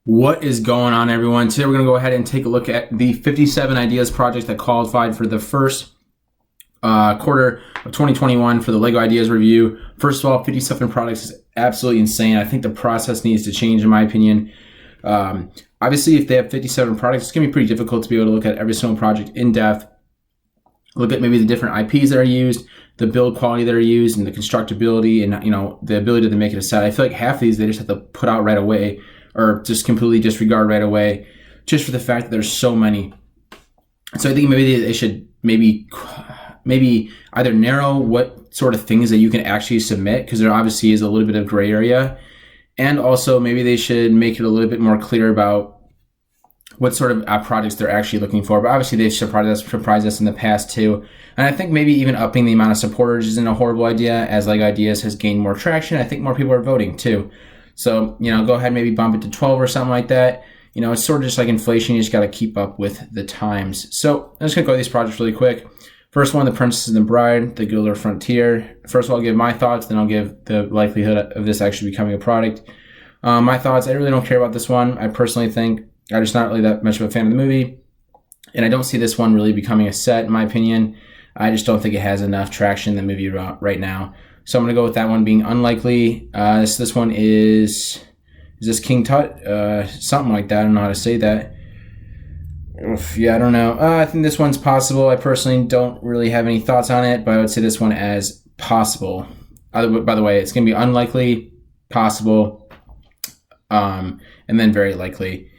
What is going on, everyone? Today we're going to go ahead and take a look at the 57 ideas project that qualified for the first quarter of 2021 for the LEGO Ideas Review. First of all, 57 products is absolutely insane. I think the process needs to change, in my opinion. Obviously, if they have 57 products, it's going to be pretty difficult to be able to look at every single project in depth, look at maybe the different IPs that are used, the build quality that are used, and the constructability, and the ability to make it a set. I feel like half of these they just have to put out right away, or just completely disregard right away, just for the fact that there's so many. So I think maybe they should maybe either narrow what sort of things that you can actually submit, because there obviously is a little bit of gray area, and also maybe they should make it a little bit more clear about what sort of projects they're actually looking for. But obviously they've surprised us in the past too. And I think maybe even upping the amount of supporters isn't a horrible idea. As LEGO Ideas has gained more traction, I think more people are voting too. So, go ahead and maybe bump it to 12 or something like that. It's sort of just like inflation. You just got to keep up with the times. So I'm just going to go through these projects really quick. First one, The Princess and the Bride, The Gilded Frontier. First of all, I'll give my thoughts, then I'll give the likelihood of this actually becoming a product. My thoughts, I really don't care about this one. I personally think I'm just not really that much of a fan of the movie. And I don't see this one really becoming a set, in my opinion. I just don't think it has enough traction in the movie right now. So I'm going to go with that one being unlikely. This one is this King Tut? Something like that. I don't know how to say that. Yeah, I don't know. I think this one's possible. I personally don't really have any thoughts on it, but I would say this one as possible. By the way, it's going to be unlikely, possible, and then very likely.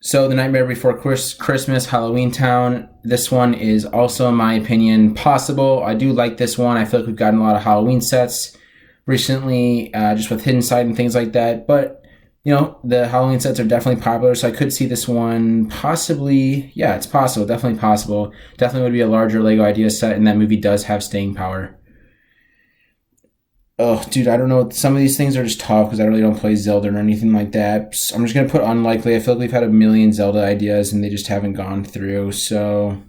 So The Nightmare Before Christmas, Halloween Town. This one is also, in my opinion, possible. I do like this one. I feel like we've gotten a lot of Halloween sets recently, just with Hidden Side and things like that. But, the Halloween sets are definitely popular, so I could see this one possibly. Yeah, it's possible. Definitely possible. Definitely would be a larger LEGO Ideas set, and that movie does have staying power. Oh, dude, I don't know. Some of these things are just tough because I really don't play Zelda or anything like that. So I'm just going to put unlikely. I feel like we've had a million Zelda ideas and they just haven't gone through. So,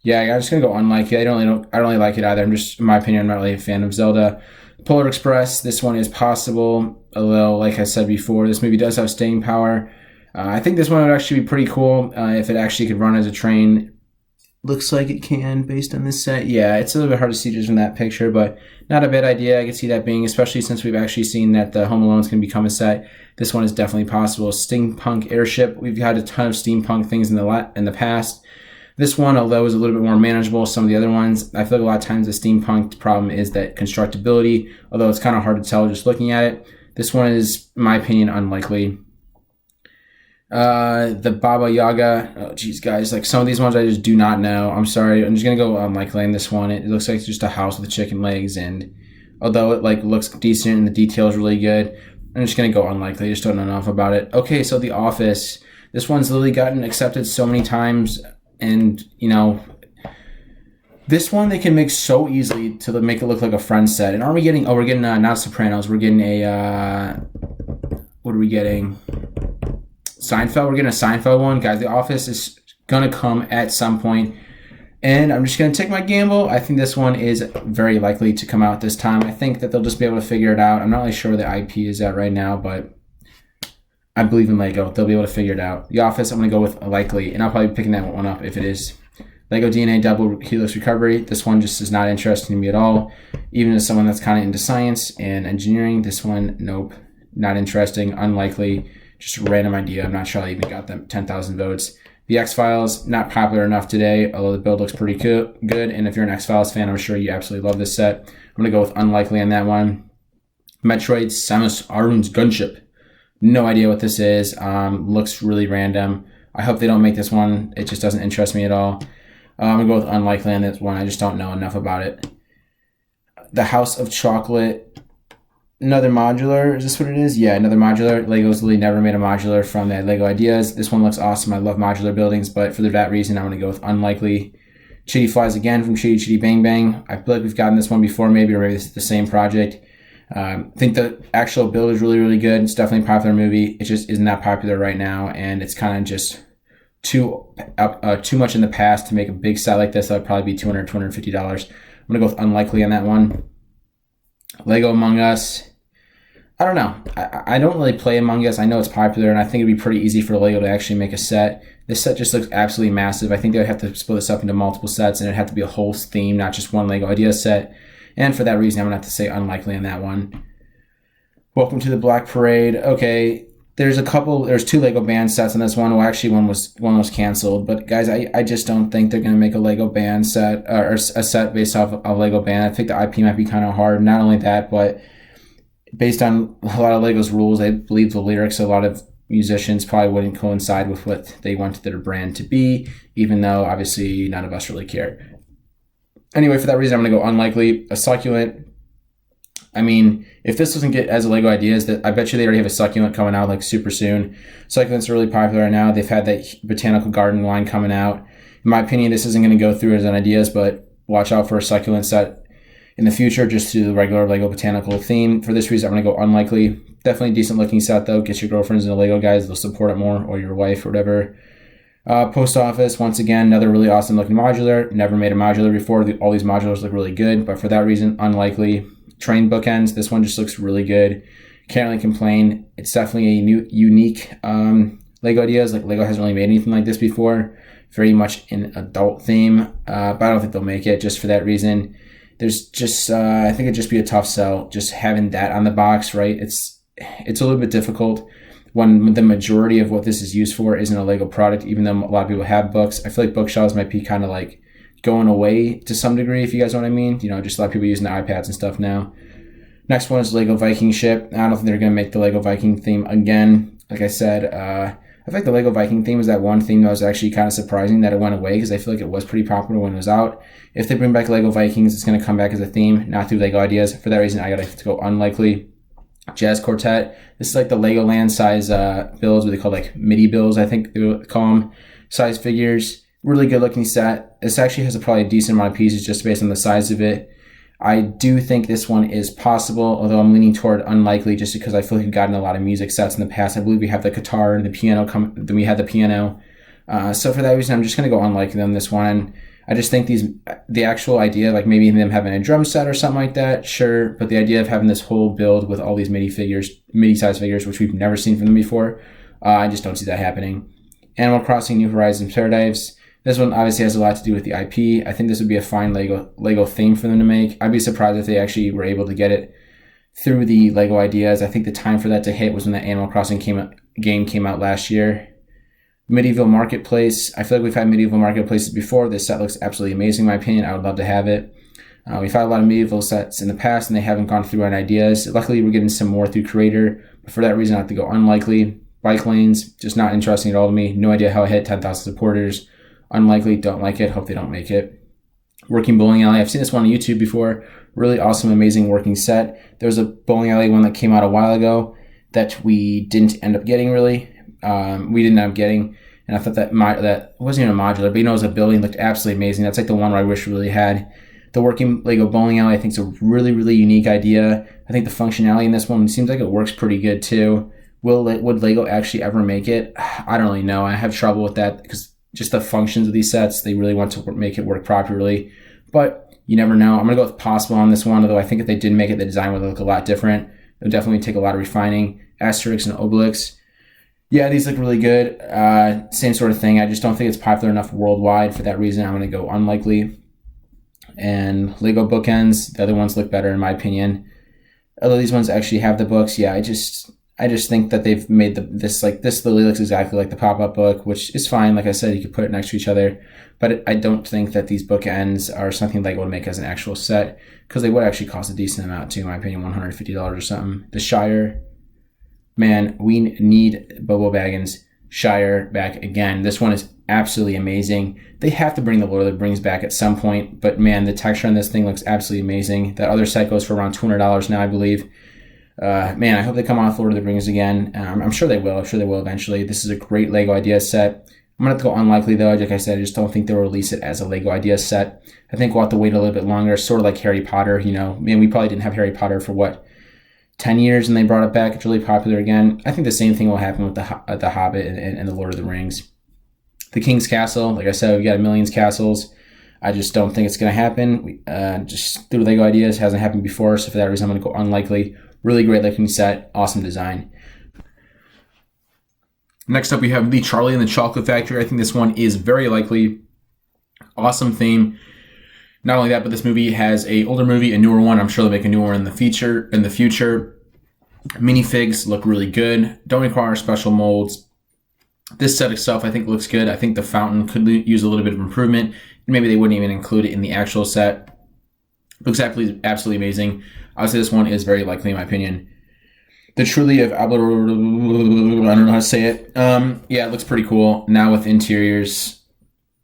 yeah, I'm just going to go unlikely. I don't really like it either. I'm just, in my opinion, I'm not really a fan of Zelda. Polar Express, this one is possible. Although, like I said before, this movie does have staying power. I think this one would actually be pretty cool if it actually could run as a train. Looks like it can based on this set. Yeah, it's a little bit hard to see just from that picture, but not a bad idea. I can see that being, especially since we've actually seen that the Home Alone's can become a set. This one is definitely possible. Steampunk airship. We've had a ton of steampunk things in the past. This one, although is a little bit more manageable, some of the other ones, I feel like a lot of times the steampunk problem is that constructability, although it's kind of hard to tell just looking at it. This one is, in my opinion, unlikely. The Baba Yaga. Oh, geez, guys. Like, some of these ones I just do not know. I'm sorry. I'm just going to go unlikely on this one. It looks like it's just a house with chicken legs, and although it looks decent and the detail is really good, I'm just going to go unlikely. I just don't know enough about it. Okay, so The Office. This one's literally gotten accepted so many times, and, this one they can make so easily to make it look like a Friends set. And aren't we getting, we're getting, not Sopranos, we're getting what are we getting? Seinfeld. We're getting a Seinfeld one. Guys, The Office is going to come at some point. And I'm just going to take my gamble. I think this one is very likely to come out this time. I think that they'll just be able to figure it out. I'm not really sure where the IP is at right now, but I believe in LEGO. They'll be able to figure it out. The Office, I'm going to go with likely. And I'll probably be picking that one up if it is. LEGO DNA Double Helix Recovery. This one just is not interesting to me at all. Even as someone that's kind of into science and engineering, this one, nope. Not interesting. Unlikely. Just a random idea. I'm not sure I even got them 10,000 votes. The X-Files, not popular enough today, although the build looks pretty good. And if you're an X-Files fan, I'm sure you absolutely love this set. I'm going to go with unlikely on that one. Metroid Samus Aran's Gunship. No idea what this is. Looks really random. I hope they don't make this one. It just doesn't interest me at all. I'm going to go with unlikely on this one. I just don't know enough about it. The House of Chocolate. Another modular. Is this what it is? Yeah, another modular. LEGO's literally never made a modular from the LEGO Ideas. This one looks awesome. I love modular buildings, but for that reason, I'm going to go with unlikely. Chitty Flies Again from Chitty Chitty Bang Bang. I feel like we've gotten this one before, maybe, or maybe this is the same project. I think the actual build is really, really good. It's definitely a popular movie. It just isn't that popular right now, and it's kind of just too much in the past to make a big set like this. That would probably be $200, $250. I'm going to go with unlikely on that one. Lego Among Us. I don't know. I don't really play Among Us. I know it's popular, and I think it'd be pretty easy for Lego to actually make a set. This set just looks absolutely massive. I think they would have to split this up into multiple sets, and it'd have to be a whole theme, not just one Lego idea set. And for that reason, I'm going to have to say unlikely on that one. Welcome to the Black Parade. Okay, there's two Lego band sets on this one. Well, actually, one was canceled. But guys, I just don't think they're going to make a Lego band set or a set based off a Lego band. I think the IP might be kind of hard. Not only that, but based on a lot of Lego's rules, I believe the lyrics of a lot of musicians probably wouldn't coincide with what they want their brand to be, even though obviously none of us really care. Anyway, for that reason, I'm going to go unlikely. A succulent. I mean, if this doesn't get as a Lego Ideas, that I bet you they already have a succulent coming out like super soon. Succulents are really popular right now. They've had that botanical garden line coming out. In my opinion, this isn't going to go through as an Ideas, but watch out for a succulent set in the future, just to the regular Lego botanical theme. For this reason, I'm going to go unlikely. Definitely a decent looking set though. Get your girlfriends into Lego, guys. They'll support it more, or your wife or whatever. Post office, once again, another really awesome looking modular. Never made a modular before. All these modulars look really good, but for that reason, unlikely. Train bookends. This one just looks really good. Can't really complain. It's definitely a unique Lego Ideas. Like Lego hasn't really made anything like this before. Very much an adult theme, but I don't think they'll make it just for that reason. There's just, I think it'd just be a tough sell just having that on the box, right? It's a little bit difficult when the majority of what this is used for isn't a Lego product, even though a lot of people have books. I feel like bookshelves might be kind of like going away to some degree, if you guys know what I mean. You know, just a lot of people using the iPads and stuff now. Next one is Lego Viking ship. I don't think they're going to make the Lego Viking theme again. Like I said, I feel like the Lego Viking theme was that one theme that was actually kind of surprising that it went away, because I feel like it was pretty popular when it was out. If they bring back Lego Vikings, it's going to come back as a theme, not through Lego Ideas. For that reason, I got to go unlikely. Jazz Quartet. This is like the Legoland size builds, what they call like MIDI builds, I think they would call them. Size figures. Really good looking set. This actually has probably a decent amount of pieces just based on the size of it. I do think this one is possible, although I'm leaning toward unlikely just because I feel like we've gotten a lot of music sets in the past. I believe we have the guitar and the piano, then we had the piano. So for that reason, I'm just going to go unlikely on this one. I just think the actual idea, like maybe them having a drum set or something like that, sure. But the idea of having this whole build with all these MIDI size figures, which we've never seen from them before, I just don't see that happening. Animal Crossing New Horizons Paradise. This one obviously has a lot to do with the IP. I think this would be a fine Lego theme for them to make. I'd be surprised if they actually were able to get it through the Lego Ideas. I think the time for that to hit was when the Animal Crossing game came out last year. Medieval Marketplace. I feel like we've had Medieval Marketplaces before. This set looks absolutely amazing in my opinion. I would love to have it. We've had a lot of medieval sets in the past and they haven't gone through on Ideas. Luckily, we're getting some more through Creator. But for that reason, I have to go unlikely. Bike lanes, just not interesting at all to me. No idea how it hit 10,000 supporters. Unlikely, don't like it. Hope they don't make it. Working bowling alley. I've seen this one on YouTube before. Really awesome, amazing working set. There was a bowling alley one that came out a while ago that we didn't end up getting really. We didn't end up getting. And I thought that wasn't even a modular, but you know, it was a building, looked absolutely amazing. That's like the one where I wish we really had. The working Lego bowling alley, I think, is a really, really unique idea. I think the functionality in this one seems like it works pretty good too. Would Lego actually ever make it? I don't really know. I have trouble with that because just the functions of these sets, they really want to make it work properly. But you never know. I'm going to go with possible on this one, although I think if they did make it, the design would look a lot different. It would definitely take a lot of refining. Asterix and Obelix. Yeah, these look really good. Same sort of thing. I just don't think it's popular enough worldwide. For that reason, I'm going to go unlikely. And Lego Bookends, the other ones look better in my opinion. Although these ones actually have the books, yeah, I just think that they've made this literally looks exactly like the pop-up book, which is fine. Like I said, you could put it next to each other. But I don't think that these bookends are something Lego would make as an actual set, because they would actually cost a decent amount too, in my opinion, $150 or something. The Shire. Man, we need Bobo Baggins' Shire back again. This one is absolutely amazing. They have to bring the Lord of the Rings back at some point, but man, the texture on this thing looks absolutely amazing. That other set goes for around $200 now, I believe. Man, I hope they come on with Lord of the Rings again. I'm sure they will. I'm sure they will eventually. This is a great Lego Ideas set. I'm going to have to go unlikely, though. Like I said, I just don't think they'll release it as a Lego Ideas set. I think we'll have to wait a little bit longer, sort of like Harry Potter. You know, man, we probably didn't have Harry Potter for 10 years, and they brought it back. It's really popular again. I think the same thing will happen with the Hobbit and the Lord of the Rings. The King's Castle, like I said, we got millions castles. I just don't think it's going to happen. Just through Lego Ideas, hasn't happened before, so for that reason, I'm going to go unlikely. Really great looking set, awesome design. Next up, we have the Charlie and the Chocolate Factory. I think this one is very likely. Awesome theme. Not only that, but this movie has a older movie, a newer one. I'm sure they'll make a newer one in the future. Minifigs look really good. Don't require special molds. This set itself, I think, looks good. I think the fountain could use a little bit of improvement. Maybe they wouldn't even include it in the actual set. Looks absolutely amazing. Obviously, this one is very likely, in my opinion. The Truly of I don't know how to say it. Yeah, it looks pretty cool. Now with interiors,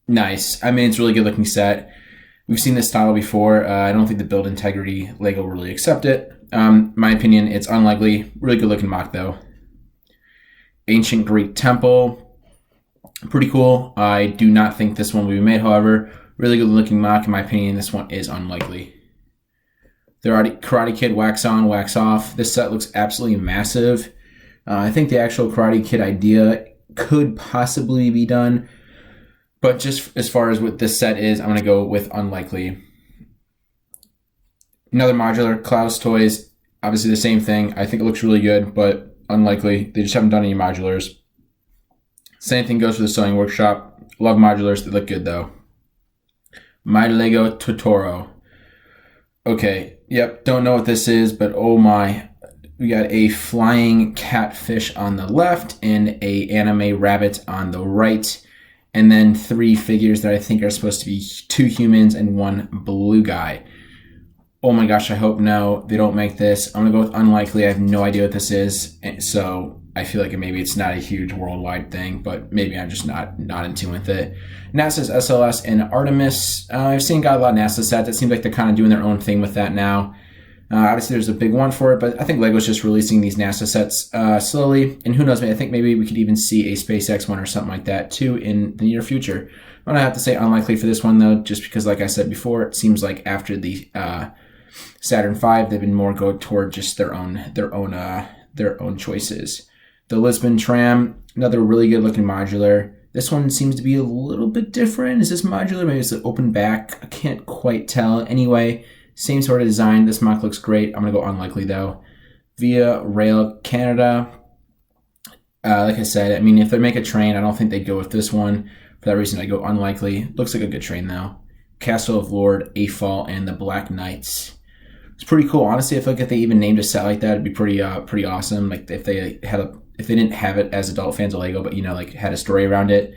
nice. I mean, it's a really good looking set. We've seen this style before. I don't think the build integrity Lego will really accept it. My opinion, it's unlikely. Really good looking mock though. Ancient Greek Temple. Pretty cool. I do not think this one will be made, however. Really good looking mock. In my opinion, this one is unlikely. The Karate Kid Wax On, Wax Off. This set looks absolutely massive. I think the actual Karate Kid idea could possibly be done. But just as far as what this set is, I'm going to go with unlikely. Another modular, Klaus Toys. Obviously the same thing. I think it looks really good, but unlikely. They just haven't done any modulars. Same thing goes for the Sewing Workshop. Love modulars. They look good though. My Lego Totoro. Okay, yep, don't know what this is, but oh my. We got a flying catfish on the left and a anime rabbit on the right. And then 3 figures that I think are supposed to be 2 humans and 1 blue guy. Oh my gosh, I hope no, they don't make this. I'm going to go with unlikely. I have no idea what this is. So I feel like maybe it's not a huge worldwide thing, but maybe I'm just not in tune with it. NASA's SLS and Artemis. I've got a lot of NASA sets. It seems like they're kind of doing their own thing with that now. Obviously, there's a big one for it, but I think Lego's just releasing these NASA sets slowly. And who knows, I think maybe we could even see a SpaceX one or something like that, too, in the near future. I'm going to have to say unlikely for this one, though, just because, like I said before, it seems like after the Saturn V, they've been more go toward just their own choices. The Lisbon Tram, another really good-looking modular. This one seems to be a little bit different. Is this modular? Maybe it's an open back. I can't quite tell. Anyway, same sort of design. This mock looks great. I'm going to go unlikely, though. Via Rail Canada. Like I said, I mean, if they make a train, I don't think they'd go with this one. For that reason, I go unlikely. Looks like a good train, though. Castle of Lord Afal and the Black Knights. It's pretty cool. Honestly, I feel like if they even named a set like that, it'd be pretty awesome. Like if they didn't have it as adult fans of Lego, but like had a story around it.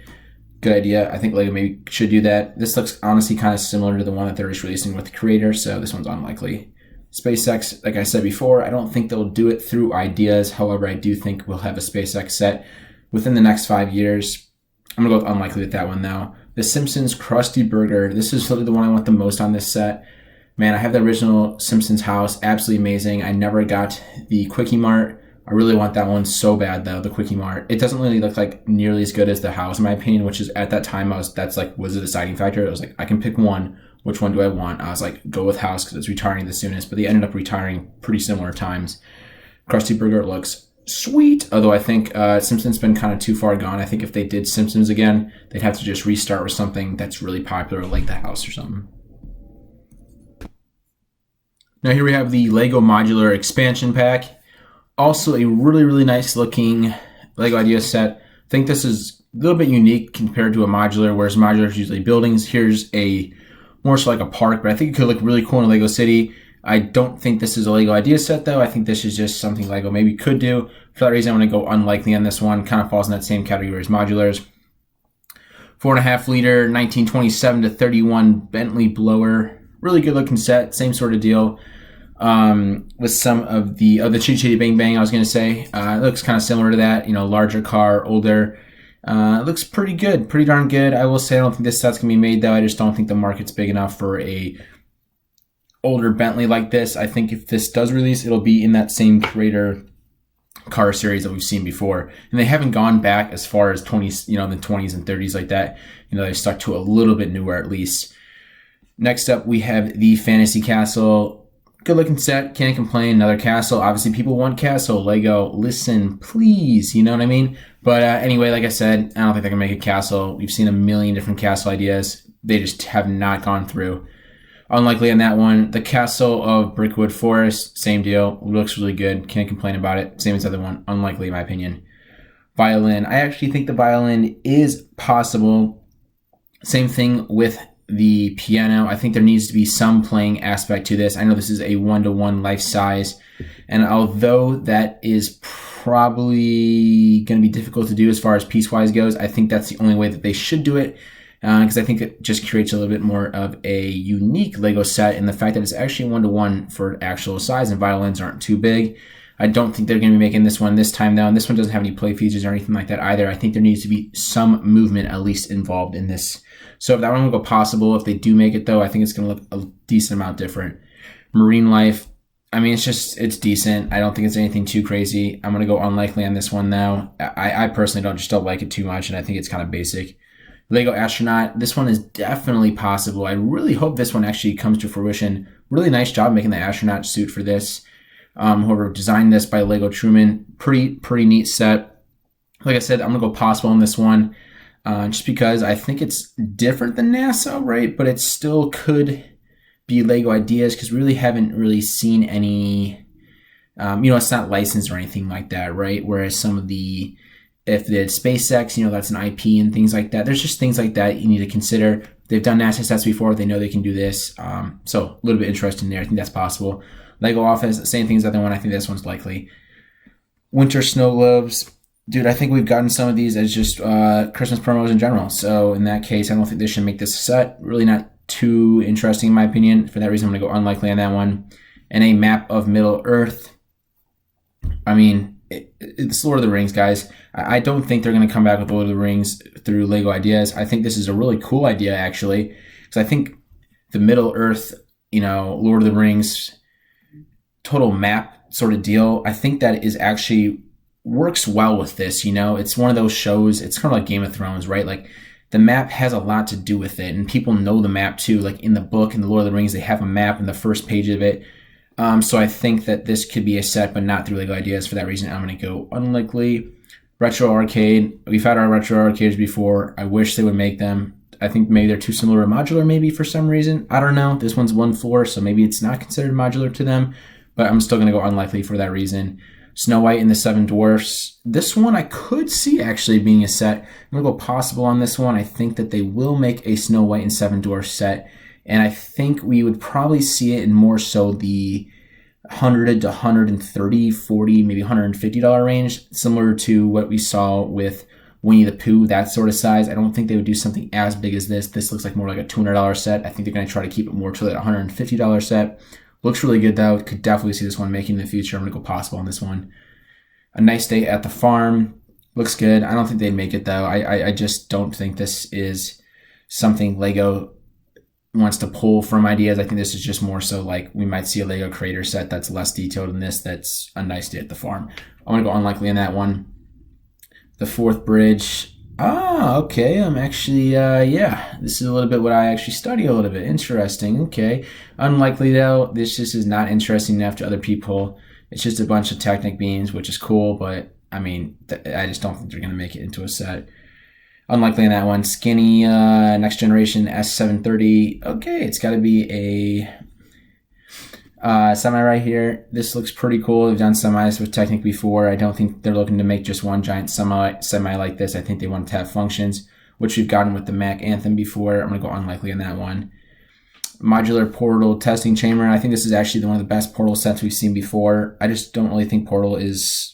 Good idea. I think Lego maybe should do that. This looks honestly kind of similar to the one that they're just releasing with the creator, so this one's unlikely. SpaceX, like I said before, I don't think they'll do it through ideas. However, I do think we'll have a SpaceX set within the next 5 years. I'm gonna go with unlikely with that one though. The Simpsons Krusty Burger. This is really the one I want the most on this set. Man, I have the original Simpsons house. Absolutely amazing. I never got the Quickie Mart. I really want that one so bad though, the Quickie Mart. It doesn't really look like nearly as good as the house in my opinion, which is at that time was the deciding factor. I was like, I can pick one. Which one do I want? I was like, go with house because it's retiring the soonest, but they ended up retiring pretty similar times. Krusty Burger looks sweet, although I think Simpsons been kind of too far gone. I think if they did Simpsons again, they'd have to just restart with something that's really popular like the house or something. Now here we have the Lego Modular Expansion Pack. Also a really, really nice looking Lego idea set. I think this is a little bit unique compared to a modular, whereas modular is usually buildings. Here's a more so like a park, but I think it could look really cool in a Lego city. I don't think this is a Lego idea set though. I think this is just something Lego maybe could do. For that reason, I'm going to go unlikely on this one. Kind of falls in that same category as modulars. 4.5 liter, 1927 to 31 Bentley blower. Really good looking set. Same sort of deal. With some of the Chitty Chitty Bang Bang, I was going to say. It looks kind of similar to that. Larger car, older. It looks pretty good. Pretty darn good. I will say I don't think this set's going to be made though. I just don't think the market's big enough for a older Bentley like this. I think if this does release, it'll be in that same creator car series that we've seen before. And they haven't gone back as far as 20s, the 20s and 30s like that. They've stuck to a little bit newer at least. Next up, we have the Fantasy Castle. Good looking set, can't complain. Another castle. Obviously, people want castle. Lego, listen, please. You know what I mean? But anyway, like I said, I don't think they can make a castle. We've seen a million different castle ideas. They just have not gone through. Unlikely on that one. The Castle of Brickwood Forest, same deal. Looks really good. Can't complain about it. Same as the other one. Unlikely in my opinion. Violin. I actually think the violin is possible. Same thing with the piano. I think there needs to be some playing aspect to this. I know this is a 1-to-1 life size, and although that is probably going to be difficult to do as far as piecewise goes, I think that's the only way that they should do it, because I think it just creates a little bit more of a unique Lego set, and the fact that it's actually 1-to-1 for actual size, and violins aren't too big. I don't think they're going to be making this one this time though, and this one doesn't have any play features or anything like that either. I think there needs to be some movement at least involved in this. So if that one will go possible, if they do make it though, I think it's going to look a decent amount different. Marine life, I mean, it's decent. I don't think it's anything too crazy. I'm going to go unlikely on this one now. I personally don't like it too much, and I think it's kind of basic. Lego astronaut, this one is definitely possible. I really hope this one actually comes to fruition. Really nice job making the astronaut suit for this. Whoever designed this by Lego Truman, pretty neat set. Like I said, I'm gonna go possible on this one, just because I think it's different than NASA, right? But it still could be Lego ideas, because we really haven't really seen any. It's not licensed or anything like that, right? Whereas some of the, if they did SpaceX, that's an IP and things like that. There's just things like that you need to consider. They've done NASA sets before. They know they can do this. So a little bit interesting there. I think that's possible. Lego Office, same thing as the other one. I think this one's likely. Winter Snow Globes. Dude, I think we've gotten some of these as just Christmas promos in general. So in that case, I don't think they should make this a set. Really not too interesting in my opinion. For that reason, I'm going to go unlikely on that one. And a map of Middle Earth. I mean, it's Lord of the Rings, guys. I don't think they're going to come back with Lord of the Rings through Lego ideas. I think this is a really cool idea, actually. Because I think the Middle Earth, Lord of the Rings total map sort of deal, I think that is actually works well with this. It's one of those shows, it's kind of like Game of Thrones, right? Like the map has a lot to do with it, and people know the map too. Like in the book, in the Lord of the Rings, they have a map in the first page of it. So I think that this could be a set, but not through Lego ideas. For that reason, I'm going to go unlikely. Retro arcade. We've had our retro arcades before. I wish they would make them. I think maybe they're too similar to modular, maybe for some reason. I don't know. This one's one floor, so maybe it's not considered modular to them, but I'm still going to go unlikely for that reason. Snow White and the Seven Dwarfs. This one I could see actually being a set. I'm going to go possible on this one. I think that they will make a Snow White and Seven Dwarfs set, and I think we would probably see it in more so the $100 to $130, $40, maybe $150 range, similar to what we saw with Winnie the Pooh, that sort of size. I don't think they would do something as big as this. This looks like more like a $200 set. I think they're going to try to keep it more to that $150 set. Looks really good though. Could definitely see this one making in the future. I'm going to go possible on this one. A Nice Day at the Farm. Looks good. I don't think they'd make it though. I just don't think this is something Lego wants to pull from ideas. I think this is just more so like we might see a Lego creator set that's less detailed than this. That's A Nice Day at the Farm. I'm going to go unlikely in that one. The Fourth Bridge. Okay. I'm actually, this is a little bit what I actually study a little bit. Interesting. Okay. Unlikely though. This just is not interesting enough to other people. It's just a bunch of Technic beams, which is cool, but I mean, I just don't think they're going to make it into a set. Unlikely in that one. Skinny, Next Generation S730. Okay, it's got to be a semi right here. This looks pretty cool. They've done semis with Technic before. I don't think they're looking to make just one giant semi like this. I think they want to have functions, which we've gotten with the Mac Anthem before. I'm going to go unlikely in that one. Modular Portal Testing Chamber. I think this is actually one of the best Portal sets we've seen before. I just don't really think Portal is...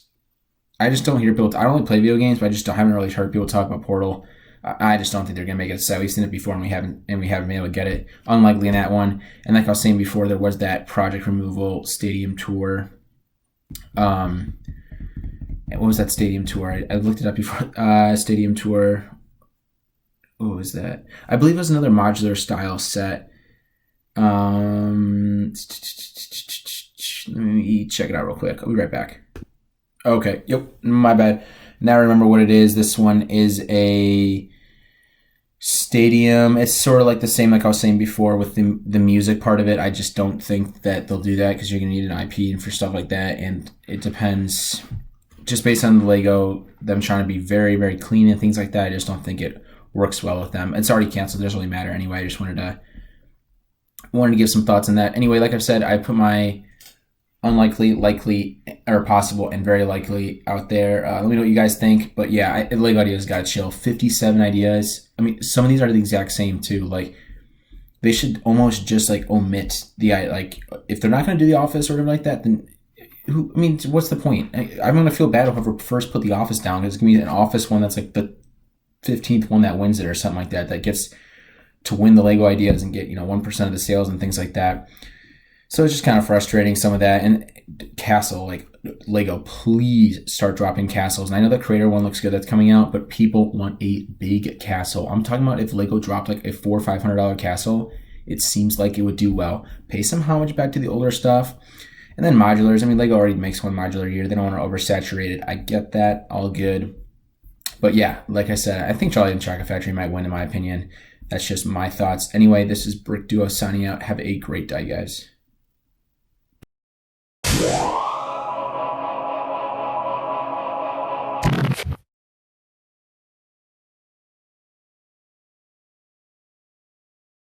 I just don't hear people... I don't really play video games, but I haven't really heard people talk about Portal. I just don't think they're going to make it a set. We've seen it before, and we haven't been able to get it. Unlikely in that one. And like I was saying before, there was that Project Removal Stadium Tour. What was that Stadium Tour? I looked it up before. Stadium Tour. What was that? I believe it was another modular style set. Let me check it out real quick. I'll be right back. Okay, yep, my bad. Now I remember what it is. This one is a stadium. It's sort of like the same like I was saying before with the music part of it. I just don't think that they'll do that because you're going to need an IP and for stuff like that. And it depends, just based on the Lego, them trying to be very, very clean and things like that. I just don't think it works well with them. It's already canceled. It doesn't really matter anyway. I just wanted to wanted to give some thoughts on that. Anyway, like I said, I put my unlikely, likely, or possible, and very likely out there. Let me know what you guys think. But yeah, Lego ideas got chill. 57 ideas. I mean, some of these are the exact same too. Like, they should almost just like omit the, like, if they're not going to do the office or whatever like that, then what's the point? I'm going to feel bad if whoever first put the office down, because it's going to be an office one that's like the 15th one that wins it or something like that, that gets to win the Lego ideas and get, 1% of the sales and things like that. So it's just kind of frustrating, some of that. And castle, like, Lego, please start dropping castles. And I know the creator one looks good that's coming out, but people want a big castle. I'm talking about if Lego dropped like a $400 or $500 castle, it seems like it would do well. Pay some homage back to the older stuff. And then modulars. I mean, Lego already makes one modular a year. They don't want to oversaturate it. I get that. All good. But yeah, like I said, I think Charlie and the Chocolate Factory might win, in my opinion. That's just my thoughts. Anyway, this is Brick Duo signing out. Have a great day, guys.